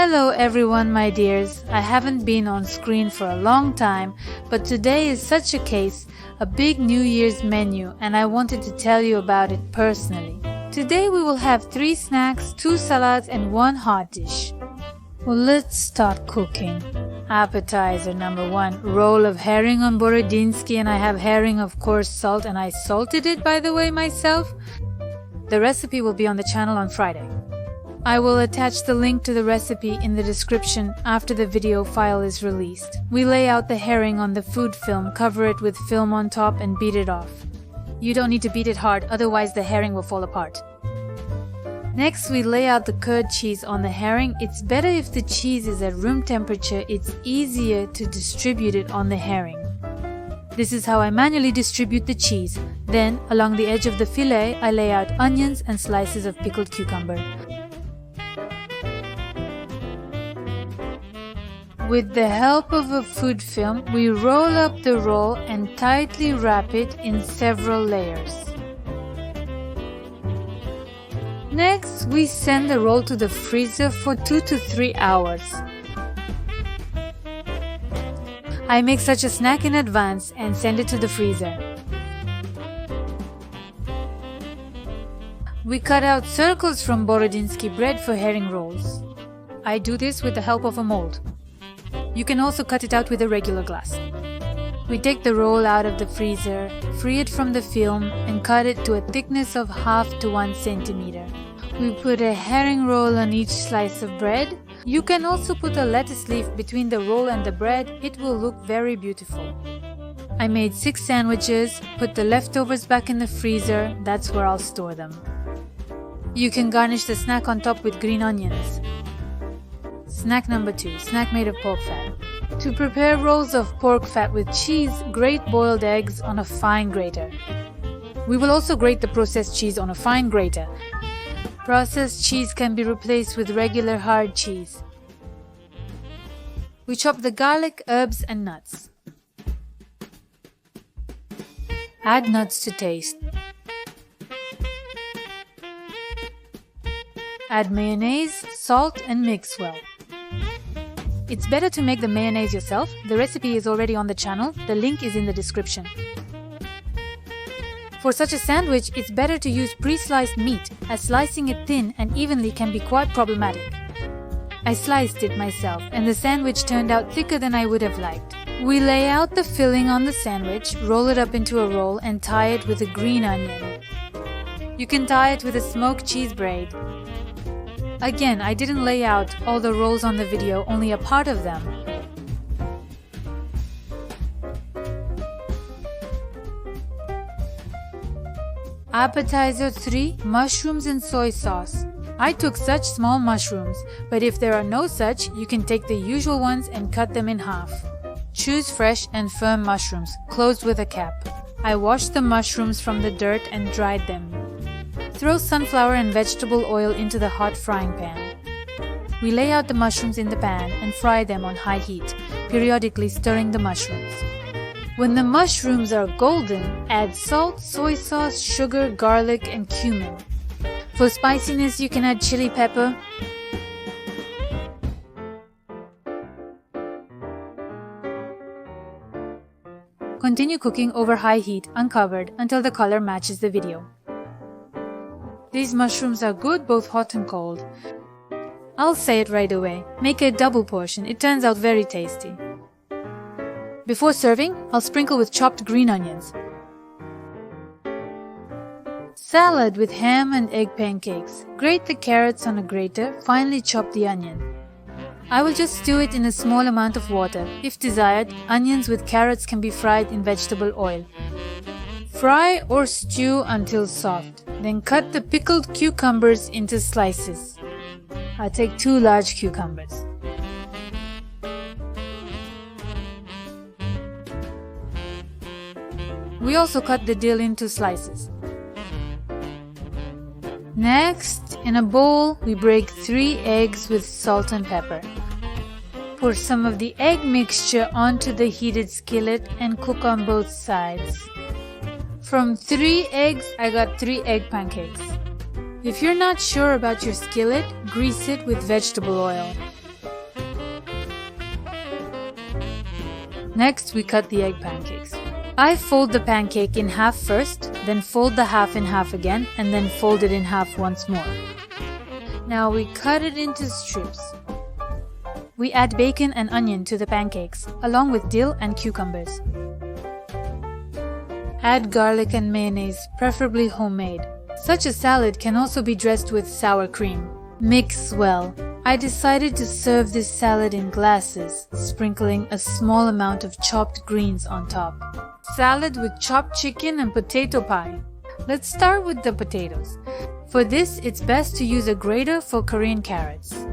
Hello everyone, my dears. I haven't been on screen for a long time, but today is such a case, a big New Year's menu, and I wanted to tell you about it personally. Today we will have 3 snacks, 2 salads and 1 hot dish. Well, let's start cooking. Appetizer number 1, roll of herring on Borodinsky, and I have herring of course salt, and I salted it by the way myself. The recipe will be on the channel on Friday. I will attach the link to the recipe in the description after the video file is released. We lay out the herring on the food film, cover it with film on top and beat it off. You don't need to beat it hard, otherwise the herring will fall apart. Next, we lay out the curd cheese on the herring. It's better if the cheese is at room temperature, it's easier to distribute it on the herring. This is how I manually distribute the cheese. Then, along the edge of the fillet, I lay out onions and slices of pickled cucumber. With the help of a food film, we roll up the roll and tightly wrap it in several layers. Next, we send the roll to the freezer for 2 to 3 hours. I make such a snack in advance and send it to the freezer. We cut out circles from Borodinsky bread for herring rolls. I do this with the help of a mold. You can also cut it out with a regular glass. We take the roll out of the freezer, free it from the film, and cut it to a thickness of half to 1 centimeter. We put a herring roll on each slice of bread. You can also put a lettuce leaf between the roll and the bread. It will look very beautiful. I made 6 sandwiches, put the leftovers back in the freezer. That's where I'll store them. You can garnish the snack on top with green onions. Snack number 2, snack made of pork fat. To prepare rolls of pork fat with cheese, grate boiled eggs on a fine grater. We will also grate the processed cheese on a fine grater. Processed cheese can be replaced with regular hard cheese. We chop the garlic, herbs and nuts. Add nuts to taste. Add mayonnaise, salt and mix well. It's better to make the mayonnaise yourself. The recipe is already on the channel. The link is in the description. For such a sandwich, it's better to use pre-sliced meat, as slicing it thin and evenly can be quite problematic. I sliced it myself, and the sandwich turned out thicker than I would have liked. We lay out the filling on the sandwich, roll it up into a roll, and tie it with a green onion. You can tie it with a smoked cheese braid. Again, I didn't lay out all the rolls on the video, only a part of them. Appetizer 3, mushrooms and soy sauce. I took such small mushrooms, but if there are no such, you can take the usual ones and cut them in half. Choose fresh and firm mushrooms, closed with a cap. I washed the mushrooms from the dirt and dried them. Throw sunflower and vegetable oil into the hot frying pan. We lay out the mushrooms in the pan and fry them on high heat, periodically stirring the mushrooms. When the mushrooms are golden, add salt, soy sauce, sugar, garlic, and cumin. For spiciness, you can add chili pepper. Continue cooking over high heat, uncovered, until the color matches the video. These mushrooms are good both hot and cold. I'll say it right away. Make a double portion. It turns out very tasty. Before serving, I'll sprinkle with chopped green onions. Salad with ham and egg pancakes. Grate the carrots on a grater, finely chop the onion. I will just stew it in a small amount of water. If desired, onions with carrots can be fried in vegetable oil. Fry or stew until soft. Then cut the pickled cucumbers into slices. I take 2 large cucumbers. We also cut the dill into slices. Next, in a bowl, we break 3 eggs with salt and pepper. Pour some of the egg mixture onto the heated skillet and cook on both sides. From 3 eggs, I got 3 egg pancakes. If you're not sure about your skillet, grease it with vegetable oil. Next, we cut the egg pancakes. I fold the pancake in half first, then fold the half in half again, and then fold it in half once more. Now we cut it into strips. We add bacon and onion to the pancakes, along with dill and cucumbers. Add garlic and mayonnaise, preferably homemade. Such a salad can also be dressed with sour cream. Mix well. I decided to serve this salad in glasses, sprinkling a small amount of chopped greens on top. Salad with chopped chicken and potato pie. Let's start with the potatoes. For this, it's best to use a grater for Korean carrots.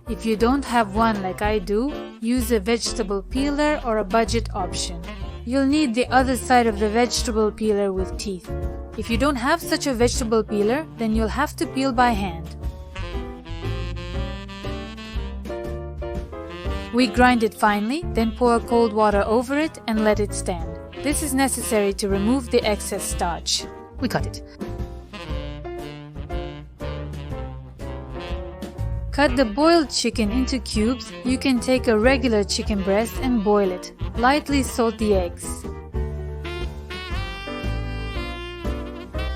If you don't have one like I do, use a vegetable peeler or a budget option. You'll need the other side of the vegetable peeler with teeth. If you don't have such a vegetable peeler, then you'll have to peel by hand. We grind it finely, then pour cold water over it and let it stand. This is necessary to remove the excess starch. We cut it. Cut the boiled chicken into cubes. You can take a regular chicken breast and boil it. Lightly salt the eggs.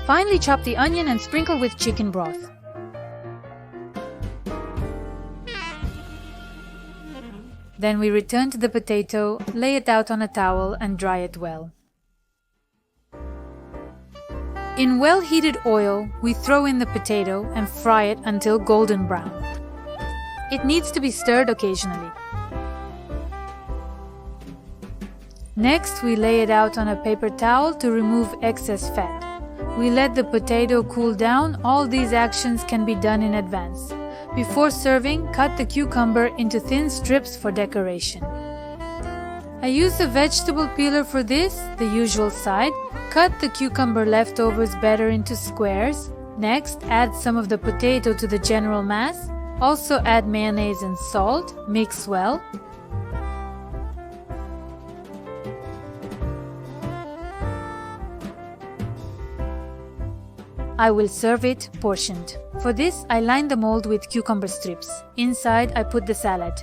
Finely chop the onion and sprinkle with chicken broth. Then we return to the potato, lay it out on a towel and dry it well. In well-heated oil, we throw in the potato and fry it until golden brown. It needs to be stirred occasionally. Next, we lay it out on a paper towel to remove excess fat. We let the potato cool down. All these actions can be done in advance. Before serving, cut the cucumber into thin strips for decoration. I use a vegetable peeler for this, the usual side. Cut the cucumber leftovers better into squares. Next, add some of the potato to the general mass. Also add mayonnaise and salt. Mix well. I will serve it portioned. For this, I line the mold with cucumber strips. Inside, I put the salad.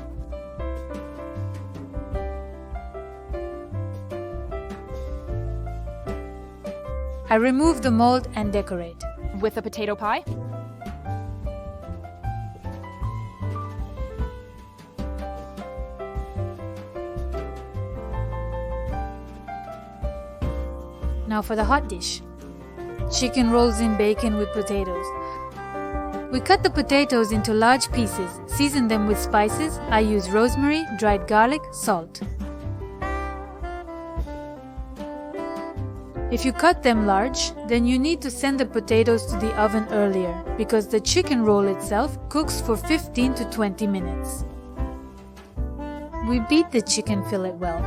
I remove the mold and decorate. With a potato pie? Now for the hot dish. Chicken rolls in bacon with potatoes. We cut the potatoes into large pieces, season them with spices. I use rosemary, dried garlic, salt. If you cut them large, then you need to send the potatoes to the oven earlier, because the chicken roll itself cooks for 15 to 20 minutes. We beat the chicken fillet well.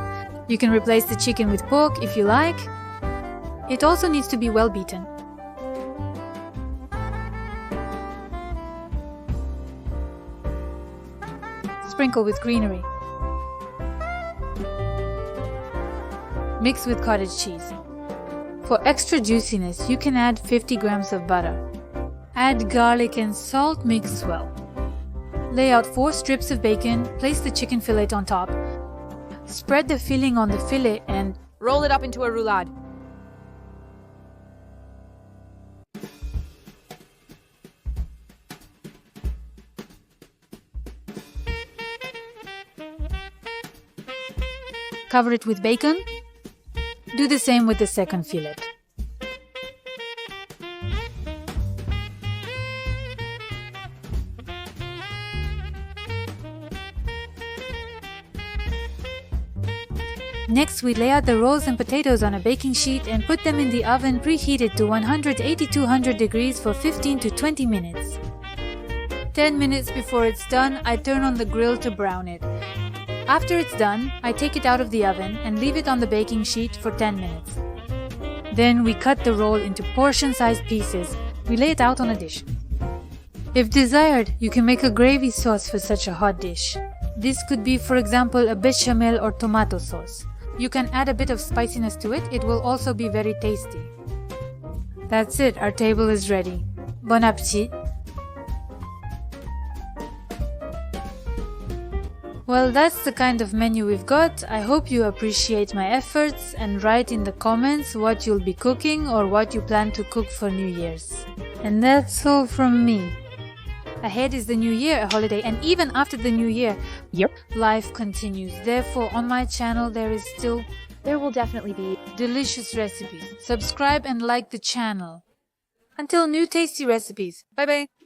You can replace the chicken with pork if you like. It also needs to be well beaten. Sprinkle with greenery. Mix with cottage cheese. For extra juiciness, you can add 50 grams of butter. Add garlic and salt, mix well. Lay out 4 strips of bacon, place the chicken fillet on top. Spread the filling on the fillet and roll it up into a roulade. Cover it with bacon. Do the same with the second fillet. Next, we lay out the rolls and potatoes on a baking sheet and put them in the oven preheated to 180-200 degrees for 15 to 20 minutes. 10 minutes before it's done, I turn on the grill to brown it. After it's done, I take it out of the oven and leave it on the baking sheet for 10 minutes. Then we cut the roll into portion-sized pieces. We lay it out on a dish. If desired, you can make a gravy sauce for such a hot dish. This could be, for example, a bechamel or tomato sauce. You can add a bit of spiciness to it. It will also be very tasty. That's it. Our table is ready. Bon appétit! Well, that's the kind of menu we've got. I hope you appreciate my efforts and write in the comments what you'll be cooking or what you plan to cook for New Year's. And that's all from me. Ahead is the new year, a holiday, and even after the new year, life continues. Therefore, on my channel there will definitely be delicious recipes. Subscribe and like the channel. Until new tasty recipes. Bye bye.